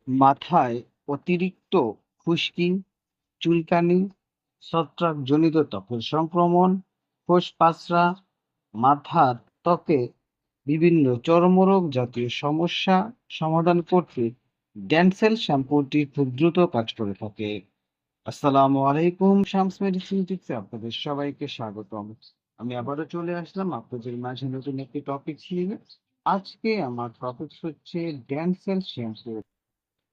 মাথায় অতিরিক্ত খুশকি, চুলকানি, ছত্রাকজনিত ত্বকের সংক্রমণ, খোসপাঁচড়া, মাথার ত্বকে বিভিন্ন চর্মরোগ জাতীয় সমস্যা সমাধান করতে ড্যান্সেল শ্যাম্পুটি খুব দ্রুত কাজ করে থাকে। আসসালামু আলাইকুম, শামস মেডিসিন টিপসে আপনাদের সবাইকে স্বাগতম। আমি আবারও চলে আসলাম আপনাদের মাঝে নতুন একটি টপিক নিয়ে। আজকে আমার টপিক হচ্ছে ড্যান্সেল শ্যাম্পু,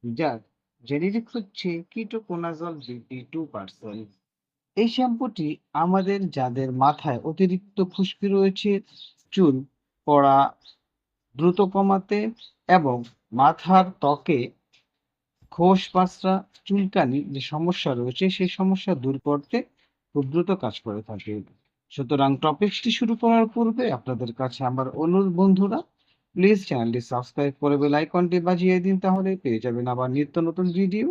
যার জেনেরিক হচ্ছে কিটোকোনাজল BT2%। এই শ্যাম্পুটি আমাদের যাদের মাথায় অতিরিক্ত খুশকি রয়েছে, চুল পড়া দ্রুত কমাতে এবং মাথার ত্বকে খোসপাঁচড়া, চুলকানি যে সমস্যা রয়েছে সেই সমস্যা দূর করতে খুব দ্রুত কাজ করে থাকে। সুতরাং টপিকসটি শুরু করার পূর্বে আপনাদের কাছে আমার অনুরোধ বন্ধুরা, প্লিজ চ্যানেলটি সাবস্ক্রাইব করে বেল আইকনটি বাজিয়ে দিন, তাহলে পেয়ে যাবেন আবার নিত্য নতুন ভিডিও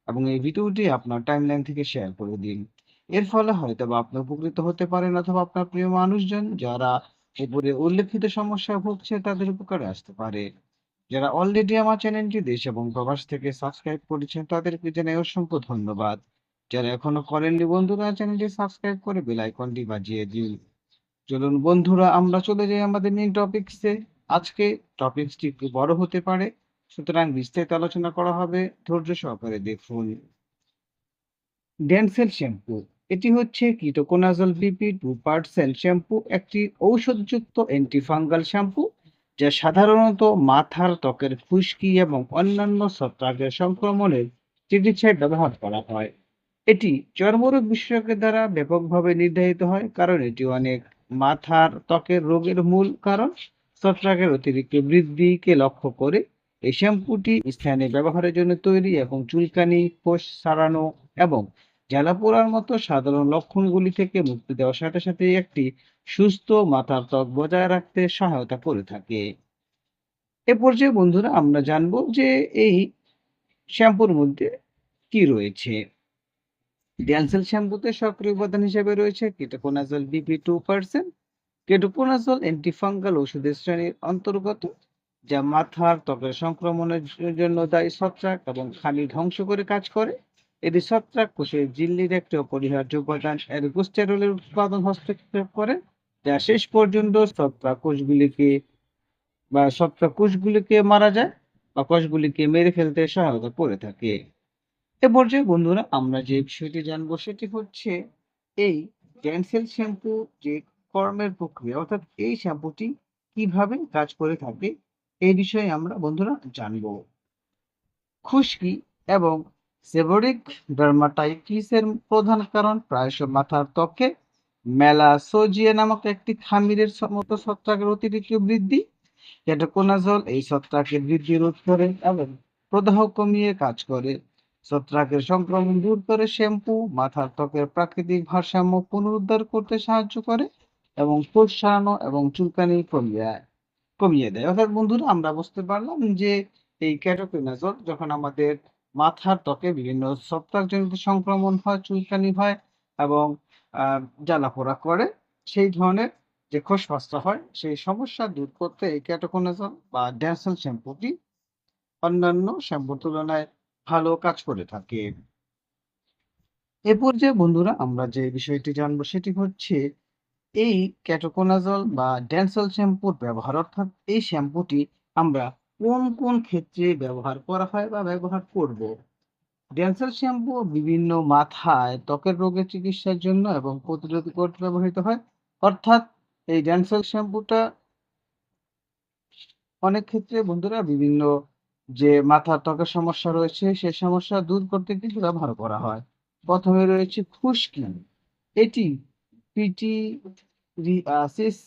এবং এই ভিডিওটি আপনার টাইমলাইন থেকে শেয়ার করে দিন। এর ফলে হয়তোবা আপনি উপকৃত হতে পারেন অথবা আপনার প্রিয় মানুষজন যারা উপরে উল্লেখিত সমস্যায় ভুগছে তাদের উপকারে আসতে পারে। যারা অলরেডি আমার চ্যানেলটি দেশ এবং প্রবাস থেকে সাবস্ক্রাইব করেছেন তাদেরকে জানাই অসংখ্য ধন্যবাদ। যারা এখনো করেননি বন্ধুরা, চ্যানেলটি সাবস্ক্রাইব করে বেল আইকনটি বাজিয়ে দিন। চলুন বন্ধুরা, আমরা চলে যাই আমাদের মেইন টপিকসে। আজকে টপিকসটি একটু বড় হতে পারে, সুতরাং বিস্তারিত আলোচনা করা হবে, ধৈর্য সহকারে দেখুন। ডেনসেল শ্যাম্পু, এটি হচ্ছে কিটোকোনাজল BP2% শ্যাম্পু, একটি ঔষধযুক্ত অ্যান্টিফাঙ্গাল শ্যাম্পু যা সাধারণত মাথার ত্বকের খুশকি এবং অন্যান্য ছত্রাকের সংক্রমণের চিকিৎসায় ব্যবহার করা হয়। এটি চর্মরোগ বিশেষজ্ঞের দ্বারা ব্যাপকভাবে নির্ধারিত হয়, কারণ এটি অনেক মাথার ত্বকের রোগের মূল কারণ। ছত্রাকের অতিরিক্ত বৃদ্ধিকে লক্ষ্য করে এই শ্যাম্পুটি স্থানীয় ব্যবহারের জন্য তৈরি এবং চুলকানি, কোষ ছাড়ানো এবং জ্বালাপোড়ার মতো সাধারণ লক্ষণগুলি থেকে মুক্তি দেওয়ার সাথে সাথে একটি সুস্থ মাথার ত্বক বজায় রাখতে সহায়তা করে থাকে। এ পর্যায়ে বন্ধুরা আমরা জানবো যে এই শ্যাম্পুর মধ্যে কি রয়েছে। ড্যান্সেল শ্যাম্পুতে সক্রিয় উপাদান হিসেবে রয়েছে কিটোকোনাজল BP2%। কেটোকোনাজল অ্যান্টিফাঙ্গাল ওষুধের শ্রেণীর অন্তর্গত, যা মাথার ত্বকের সংক্রমণের জন্য দায়ী ছত্রাক এবং খালি ধ্বংস করে কাজ করে। এটি ছত্রাক কোষের ঝিল্লির একটি অপরিহার্য উপাদান এরগোস্টেরলের উৎপাদন হস্তক্ষেপ করে, যা শেষ পর্যন্ত ছত্রাক কোষগুলিকে মারা যায় বা কোষগুলিকে মেরে ফেলতে সহায়তা করে থাকে। এ পর্যায়ে বন্ধুরা আমরা যে বিষয়টি জানবো সেটি হচ্ছে এই ড্যান্সেল শ্যাম্পু যে কর্মের প্রক্রিয়া, অর্থাৎ এই শ্যাম্পুটি কিভাবে কাজ করে থাকে এই বিষয়ে আমরা বন্ধুরা জানবো। খুশকি এবং সেবোরিক ডার্মাটাইটিসের প্রধান কারণ প্রায়শ মাথার ত্বকে মেলাসোজিয়া নামক একটি খামিরের মতো ছত্রাকের অতিরিক্ত বৃদ্ধি। কেটোকোনাজল এই ছত্রাকের বৃদ্ধি রোধ করে এবং প্রদাহ কমিয়ে কাজ করে। ছত্রাকের সংক্রমণ দূর করে শ্যাম্পু মাথার ত্বকের প্রাকৃতিক ভারসাম্য পুনরুদ্ধার করতে সাহায্য করে এবং কোষ সারানো এবং চুলকানি কমিয়ে দেয়। অর্থাৎ বন্ধুরা আমরা বুঝতে পারলাম যে এই কেটোকোনাজল যখন আমাদের মাথার ত্বকে বিভিন্ন ছত্রাকজনিত সংক্রমণ হয়, চুলকানি হয় এবং জ্বালাপোড়া করে, সেই ধরনের যে খোসপত্র হয় সেই সমস্যা দূর করতে এই কেটোকোনাজল বা ড্যান্সেল শ্যাম্পুটি অন্যান্য শ্যাম্পুর তুলনায় ভালো কাজ করে থাকে। এ পর্যায়ে বন্ধুরা আমরা যে বিষয়টি জানবো সেটি হচ্ছে এই কেটোকোনাজল বা ড্যান্সেল শ্যাম্পুর ব্যবহার, অর্থাৎ এই শ্যাম্পুটি আমরা কোন কোন ক্ষেত্রে ব্যবহার করা হয় বা ব্যবহার করব। ড্যান্সেল শ্যাম্পু বিভিন্ন মাথায় ত্বকের রোগের চিকিৎসার জন্য এবং প্রতিরোধ করতে ব্যবহৃত হয়। অর্থাৎ এই ড্যান্সেল শ্যাম্পুটা অনেক ক্ষেত্রে বন্ধুরা বিভিন্ন যে মাথার ত্বকের সমস্যা রয়েছে সেই সমস্যা দূর করতে কিন্তু ব্যবহার করা হয়। প্রথমে রয়েছে খুশকি। এটি পিটিরিয়াসিস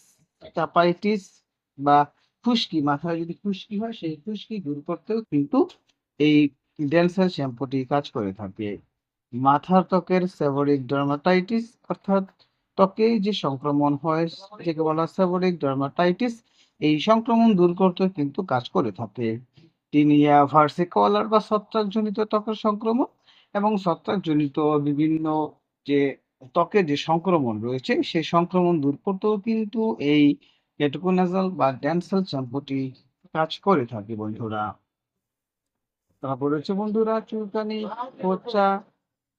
বা খুশকি, মাথায় যদি খুশকি হয় সেই খুশকি দূর করতেও কিন্তু এই ডেনসেল শ্যাম্পুটি কাজ করে থাকে। মাথার ত্বকের সেবোরিক ডার্মাটাইটিস, অর্থাৎ ত্বকে যে সংক্রমণ হয় যেকে বলা হয় সেবোরিক ডার্মাটাইটিস, এই সংক্রমণ দূর করতে কিন্তু কাজ করে থাকে। টিনিয়া ভার্সিকোলার বা ছত্রাকজনিত ত্বকের সংক্রমণ এবং ছত্রাকজনিত বিভিন্ন যে ত্বকের যে সংক্রমণ রয়েছে সেই সংক্রমণ দূর করতেও কিন্তু এই কেটোকোনাজল বা ড্যান্সেল শ্যাম্পুটি কাজ করে থাকে বন্ধুরা। তারপর হচ্ছে বন্ধুরা চুলকানি, খোঁচা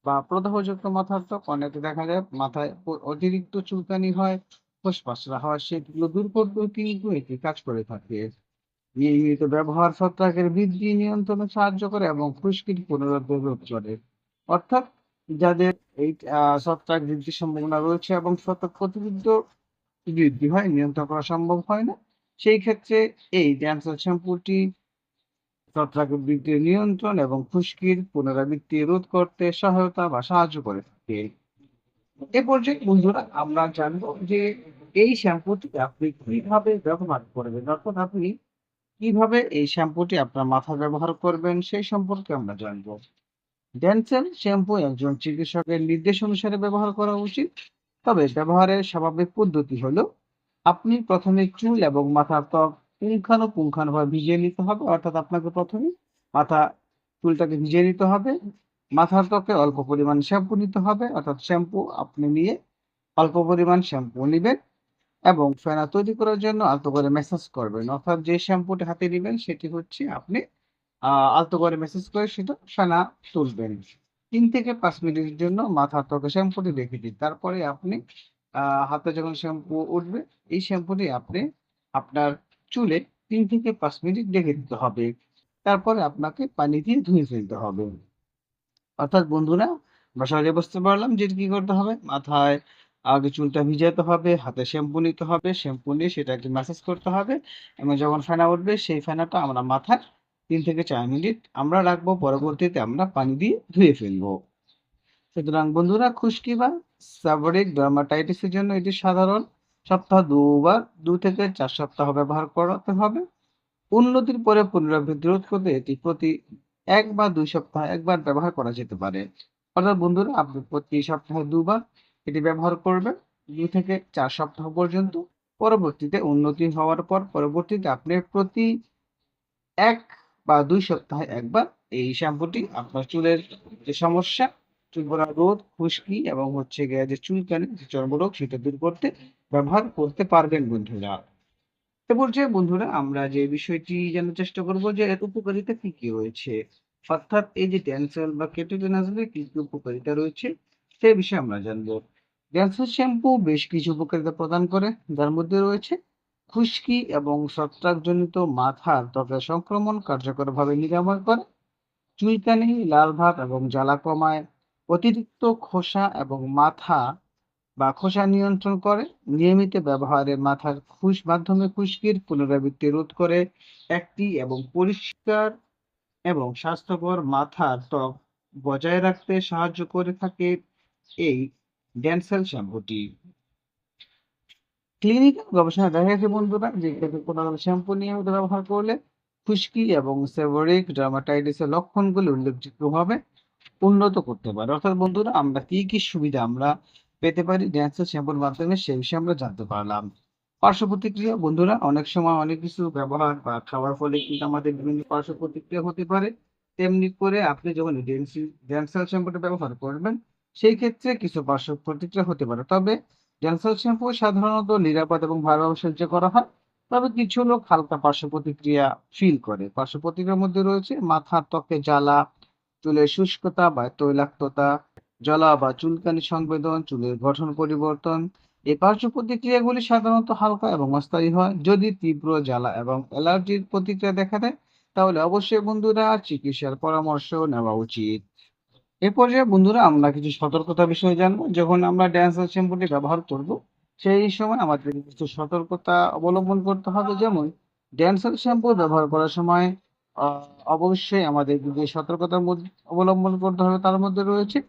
বা প্রদাহযুক্ত মাথার ত্বক অনেকে দেখা যায় মাথায় অতিরিক্ত চুলকানি হয়, খোসপাসরা হয়, সেগুলো দূর করতেও কিন্তু এটি কাজ করে থাকে। নিয়মিত ব্যবহার ছত্রাকের বৃদ্ধি নিয়ন্ত্রণে সাহায্য করে এবং খুশকির পুনরুদ্ধার রোধ করে। অর্থাৎ যাদের এই ছত্রাক বৃদ্ধির সম্ভাবনা রয়েছে এবং ছত্রাক প্রতিরোধ বৃদ্ধি হয়, নিয়ন্ত্রণ করা সম্ভব হয় না, সেই ক্ষেত্রে এই ড্যান্সেল শ্যাম্পুটি ছত্রাক বৃদ্ধির নিয়ন্ত্রণ এবং খুশকির পুনরাবৃত্তি রোধ করতে সহায়তা বা সাহায্য করে থাকে। এ পর্যায়ে বন্ধুরা আমরা জানবো যে এই শ্যাম্পুটি আপনি কিভাবে ব্যবহার করবেন, অর্থাৎ আপনি কিভাবে এই শ্যাম্পুটি আপনার মাথায় ব্যবহার করবেন সেই সম্পর্কে আমরা জানবো। ডেনসেল শ্যাম্পু একজন চিকিৎসকের নির্দেশ অনুসারে ব্যবহার করা উচিত। তবে ব্যবহারের স্বাভাবিক পদ্ধতি হলো আপনি প্রথমে চুল এবং মাথার ত্বক পুঙ্খানুপুঙ্খানুভাবে ভিজিয়ে নিতে হবে। অর্থাৎ আপনাকে প্রথমে মাথা চুলটাকে ভিজিয়ে নিতে হবে। মাথার ত্বকে অল্প পরিমাণ শ্যাম্পু নিতে হবে। অর্থাৎ শ্যাম্পু আপনি নিয়ে অল্প পরিমাণ শ্যাম্পু নিবেন এবং ফেনা তৈরি করার জন্য আলতো করে ম্যাসাজ করবেন। অর্থাৎ যে শ্যাম্পুটা হাতে নিবেন সেটি হচ্ছে আপনি আলতো করে ম্যাসাজ করে সেটা ফেনা তুলবেন। ৩ থেকে ৫ মিনিটের জন্য মাথার ত্বকে শ্যাম্পুটি রেখে দিন। তারপরে আপনি আ হাতে যখন শ্যাম্পু উঠবে, এই শ্যাম্পুটি আপনি আপনার চুলে ৩ থেকে ৫ মিনিট রেখে দিতে হবে। তারপরে আপনাকে পানি দিয়ে ধুয়ে ফেলতে হবে। অর্থাৎ বন্ধুরা আমরা সহজে বুঝতে পারলাম যে কি করতে হবে। মাথায় আগে চুলটা ভিজাতে হবে, হাতে শ্যাম্পু নিতে হবে, শ্যাম্পু নিয়ে সেটাকে ম্যাসাজ করতে হবে এবং যখন ফেনা উঠবে সেই ফেনাটা আমরা মাথায় ৩ থেকে ৪ মিনিট আমরা রাখবো। পরবর্তীতে আমরা পানি দিয়ে ধুয়ে ফেলবো। সুতরাং বন্ধুরা খুশকি বা সেবরিক ডার্মাটাইটিসের জন্য এটি সাধারণ। সপ্তাহে ২ বার ২ থেকে ৪ সপ্তাহ ব্যবহার করাতে হবে। উন্নতির পরে পুনরাবৃত্তি রোধ করতে এটি প্রতি ১ বা ২ সপ্তাহে ১ বার ব্যবহার করা যেতে পারে। অর্থাৎ বন্ধুরা আপনি প্রতি সপ্তাহে ২ বার এটি ব্যবহার করবেন ২ থেকে ৪ সপ্তাহ পর্যন্ত। পরবর্তীতে উন্নতি হওয়ার পর পরবর্তীতে আপনি প্রতি ১ বা ২ সপ্তাহে ১ বার এই শ্যাম্পুটি আপনার চুলের যে সমস্যা, চুল পড়া রোধ, খুশকি এবং হচ্ছে গিয়ে যে চুলকানি, যে চর্মরোগ সেটা দূর করতে ব্যবহার করতে পারবেন বন্ধুরা। এ পর্যায়ে বন্ধুরা আমরা যে বিষয়টি জানার চেষ্টা করব যে এর উপকারিতা কি, কি রয়েছে? অর্থাৎ এই যে ড্যান্সেল বা কেটোজেনাজের কি, কি উপকারিতা রয়েছে সে বিষয়ে আমরা জানব। ড্যান্সেল শ্যাম্পু বেশ কিছু উপকারিতা প্রদান করে, যার মধ্যে রয়েছে খুশকি এবং ছত্রাকজনিত মাথার ত্বকের সংক্রমণ কার্যকরভাবে নিরাময় করে, চুলকানি, লাল ভাব এবং জ্বালা কমায়, অতিরিক্ত খোসা এবং মাথা বা খোসা নিয়ন্ত্রণ করে, নিয়মিত ব্যবহারে মাথার মাধ্যমে খুশকির পুনরাবৃত্তি রোধ করে, একটি এবং পরিষ্কার এবং স্বাস্থ্যকর মাথার ত্বক বজায় রাখতে সাহায্য করে থাকে এই ডেনসেল শ্যাম্পুটি। ক্লিনিক্যাল গবেষণায় দেখা গেছে বন্ধুরা যে কোনো শ্যাম্পু নিয়মিত ব্যবহার করলে খুশকি এবং সেবরিক ডার্মাটাইটিসের লক্ষণগুলি উল্লেখযোগ্যভাবে উন্নত করতে পারে। অর্থাৎ বন্ধুরা আমরা কি, কি সুবিধা আমরা পেতে পারি ড্যান্সেল শ্যাম্পুর মাধ্যমে সে বিষয়ে আমরা জানতে পারলাম। পার্শ্ব প্রতিক্রিয়া বন্ধুরা অনেক সময় অনেক কিছু ব্যবহার বা খাওয়ার ফলে কিন্তু আমাদের বিভিন্ন পার্শ্ব প্রতিক্রিয়া হতে পারে। তেমনি করে আপনি যখন ড্যান্সেল শ্যাম্পুটা ব্যবহার করবেন সেই ক্ষেত্রে কিছু পার্শ্ব প্রতিক্রিয়া হতে পারে। তবে ড্যান্সেল শ্যাম্পু সাধারণত নিরাপদ এবং ভালোভাবে সহ্য করা হয়। তবে কিছু লোক হালকা পার্শ্ব প্রতিক্রিয়া ফিল করে। পার্শ্ব প্রতিক্রিয়ার মধ্যে রয়েছে মাথার ত্বকে জ্বালা, চুলের শুষ্কতা বা তৈলাক্ততা, জ্বলা বা চুলকানি সংবেদন, চুলের গঠন পরিবর্তন। এই পার্শ্ব প্রতিক্রিয়াগুলি সাধারণত হালকা এবং অস্থায়ী হয়। যদি তীব্র জ্বালা এবং অ্যালার্জির প্রতিক্রিয়া দেখা দেয় তাহলে অবশ্যই বন্ধুরা চিকিৎসার পরামর্শ নেওয়া উচিত। এ পর্যায়ে বন্ধুরা আমরা কিছু সতর্কতা বিষয়ে জানবো। যখন আমরা ড্যান্সার শ্যাম্পুটি ব্যবহার করব সেই সময় আমাদের কিছু সতর্কতা অবলম্বন করতে হবে। যেমন ড্যান্সার শ্যাম্পু ব্যবহার করার সময় অবশ্যই আমাদের যে সতর্কতার মধ্যে অবলম্বন করতে হবে তার মধ্যে রয়েছে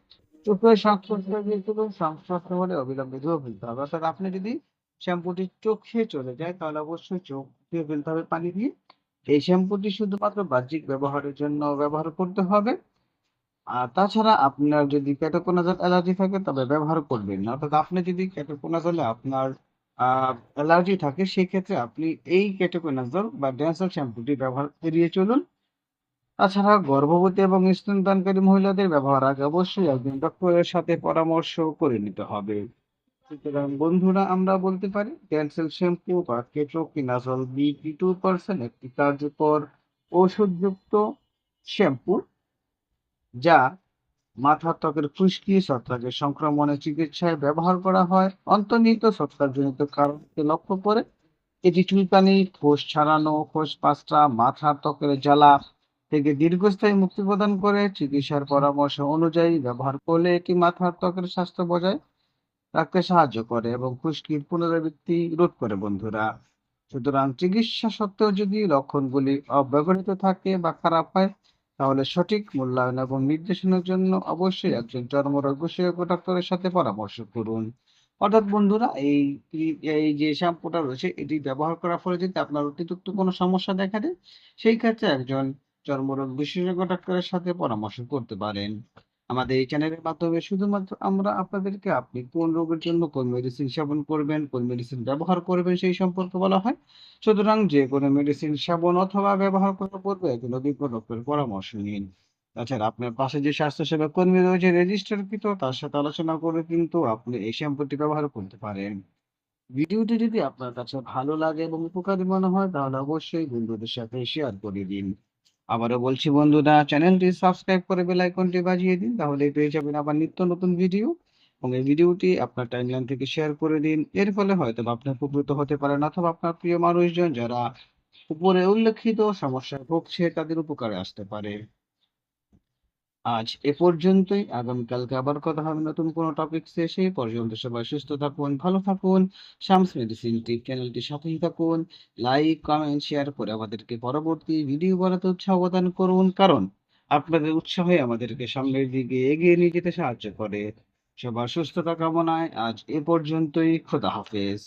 চোখের সংস্পর্শে যেগুলো সংস্পর্শ হলে অবিলম্বে ধুয়ে ফেলতে হবে। অর্থাৎ আপনি যদি শ্যাম্পুটি চোখে চলে যায় তাহলে অবশ্যই চোখ ধুয়ে ফেলতে হবে পানি দিয়ে। এই শ্যাম্পুটি শুধুমাত্র বাহ্যিক ব্যবহারের জন্য ব্যবহার করতে হবে। আর তাছাড়া আপনার যদি কেটোকোনাজল অ্যালার্জি থাকে তবে ব্যবহার করবেন না। অর্থাৎ আপনি যদি কেটোকোনাজলে আপনার অ্যালার্জি থাকে সেক্ষেত্রে আপনি এই কেটোকোনাজল বা ড্যান্সেল শ্যাম্পুটি ব্যবহার এড়িয়ে চলুন। তাছাড়া গর্ভবতী এবং স্তনদানকারী মহিলাদের ব্যবহার আগে অবশ্যই একজন ডক্টরের সাথে পরামর্শ করে নিতে হবে। সুতরাং বন্ধুরা আমরা বলতে পারি ড্যান্সেল শ্যাম্পু বা কেটোকিনাজল BT2% একটি কার্যকর ঔষধযুক্ত শ্যাম্পু, যা মাথার ত্বকের খুশকি, ছত্রাকের সংক্রমণের চিকিৎসায় ব্যবহার করা হয়। অন্তর্নিহিত ছত্রাকজনিত কারণকে লক্ষ্য করে এটি চুলকানি, ফোস ছাড়ানো, ফোস পাঁচটা, মাথার ত্বকের জ্বালা থেকে দীর্ঘস্থায়ী মুক্তি প্রদান করে। চিকিৎসার পরামর্শ অনুযায়ী ব্যবহার করলে এটি মাথার ত্বকের স্বাস্থ্য বজায় রাখতে সাহায্য করে এবং খুশকির পুনরাবৃত্তি রোধ করে বন্ধুরা। সুতরাং চিকিৎসা সত্ত্বেও যদি লক্ষণগুলি অব্যবহৃত থাকে বা খারাপ হয়, তাহলে সঠিক মূল্যায়ন এবং নির্দেশনার জন্য অবশ্যই একজন চর্মরোগ বিশেষজ্ঞ ডাক্তারের সাথে পরামর্শ করুন। অর্থাৎ বন্ধুরা, এই যে শ্যাম্পুটা রয়েছে এটি ব্যবহার করার ফলে যদি আপনার অতিরিক্ত কোনো সমস্যা দেখা দেয়, সেই ক্ষেত্রে একজন চর্মরোগ বিশেষজ্ঞ ডাক্তারের সাথে পরামর্শ করতে পারেন। আমাদের এই চ্যানেলের মাধ্যমে শুধুমাত্র আমরা আপনাদেরকে আপনি কোন রোগের জন্য কোন মেডিসিন সেবন করবেন, কোন মেডিসিন ব্যবহার করবেন সেই সম্পর্কে বলা হয়। সুতরাং যে কোনো মেডিসিন সেবন অথবা ব্যবহার করার পূর্বে একজন অভিজ্ঞ ডক্টরের পরামর্শ নিন। তাছাড়া আপনার পাশে যে স্বাস্থ্যসেবা কর্মী রয়েছে রেজিস্টারকৃত, তার সাথে আলোচনা করে কিন্তু আপনি এই শ্যাম্পুটি ব্যবহার করতে পারেন। ভিডিওটি যদি আপনার কাছে ভালো লাগে এবং উপকারী মনে হয়, তাহলে অবশ্যই বন্ধুদের সাথে শেয়ার করে দিন। আবারও বলছি বন্ধুরা, চ্যানেলটি সাবস্ক্রাইব করে বেল আইকনটি বাজিয়ে দিন, তাহলেই পেয়ে যাবেন আবার নিত্য নতুন ভিডিও। এবং এই ভিডিওটি আপনার টাইমলাইন থেকে শেয়ার করে দিন। এর ফলে হয়তো আপনি উপকৃত হতে পারেন অথবা আপনার প্রিয় মানুষজন যারা উপরে উল্লেখিত সমস্যায় ভুগছে তাদের উপকারে আসতে পারে। আজ এ পর্যন্তই। আগামীকালকে আবার কথা হবে নতুন কোনো টপিকসে। সেই পর্যন্ত সবাই সুস্থ থাকুন, ভালো থাকুন। শামস মেডিসিন টিপ চ্যানেলটির সাথেই থাকুন। লাইক, কমেন্ট, শেয়ার করে আমাদেরকে পরবর্তী ভিডিও বানাতে উৎসাহ প্রদান করুন। কারণ আপনাদের উৎসাহই আমাদেরকে সামনের দিকে এগিয়ে নিয়ে যেতে সাহায্য করে। সবার সুস্থতা কামনায় আজ এ পর্যন্তই। খোদা হাফেজ।